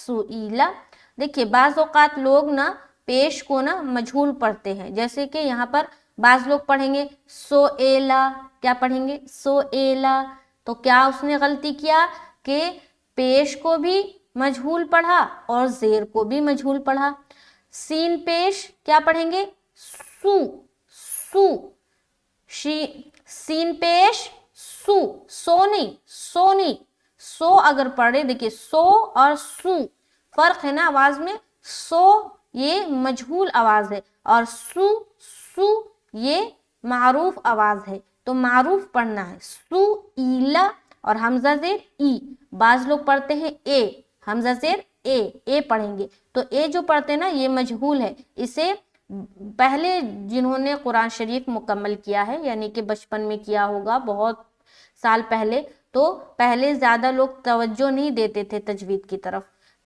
सुईला। देखिए बाज़ औक़ात लोग ना पेश को ना मजहूल पढ़ते हैं, जैसे कि यहाँ पर बाज़ लोग पढ़ेंगे सोएला, क्या पढ़ेंगे सोएला, तो क्या उसने गलती किया कि पेश को भी मजहूल पढ़ा और ज़ेर को भी मजहूल पढ़ा। सीन पेश क्या पढ़ेंगे सु, सु, सीन पेश सु, सो नहीं, सो नहीं, सो अगर पढ़े, देखिए सो और सु फर्क है ना आवाज में, सो ये मजहूल आवाज है और सु, सु ये मारूफ आवाज है, तो मारूफ पढ़ना है सुईला और हमजा ज़ेर ई। बाज लोग पढ़ते हैं ए, हमजा ज़ेर ए पढ़ेंगे, तो ए जो पढ़ते हैं ना ये मजहूल है। इसे पहले जिन्होंने कुरान शरीफ मुकम्मल किया है, यानी कि बचपन में किया होगा बहुत साल पहले, तो पहले ज़्यादा लोग तवज्जो नहीं देते थे तजवीद की तरफ,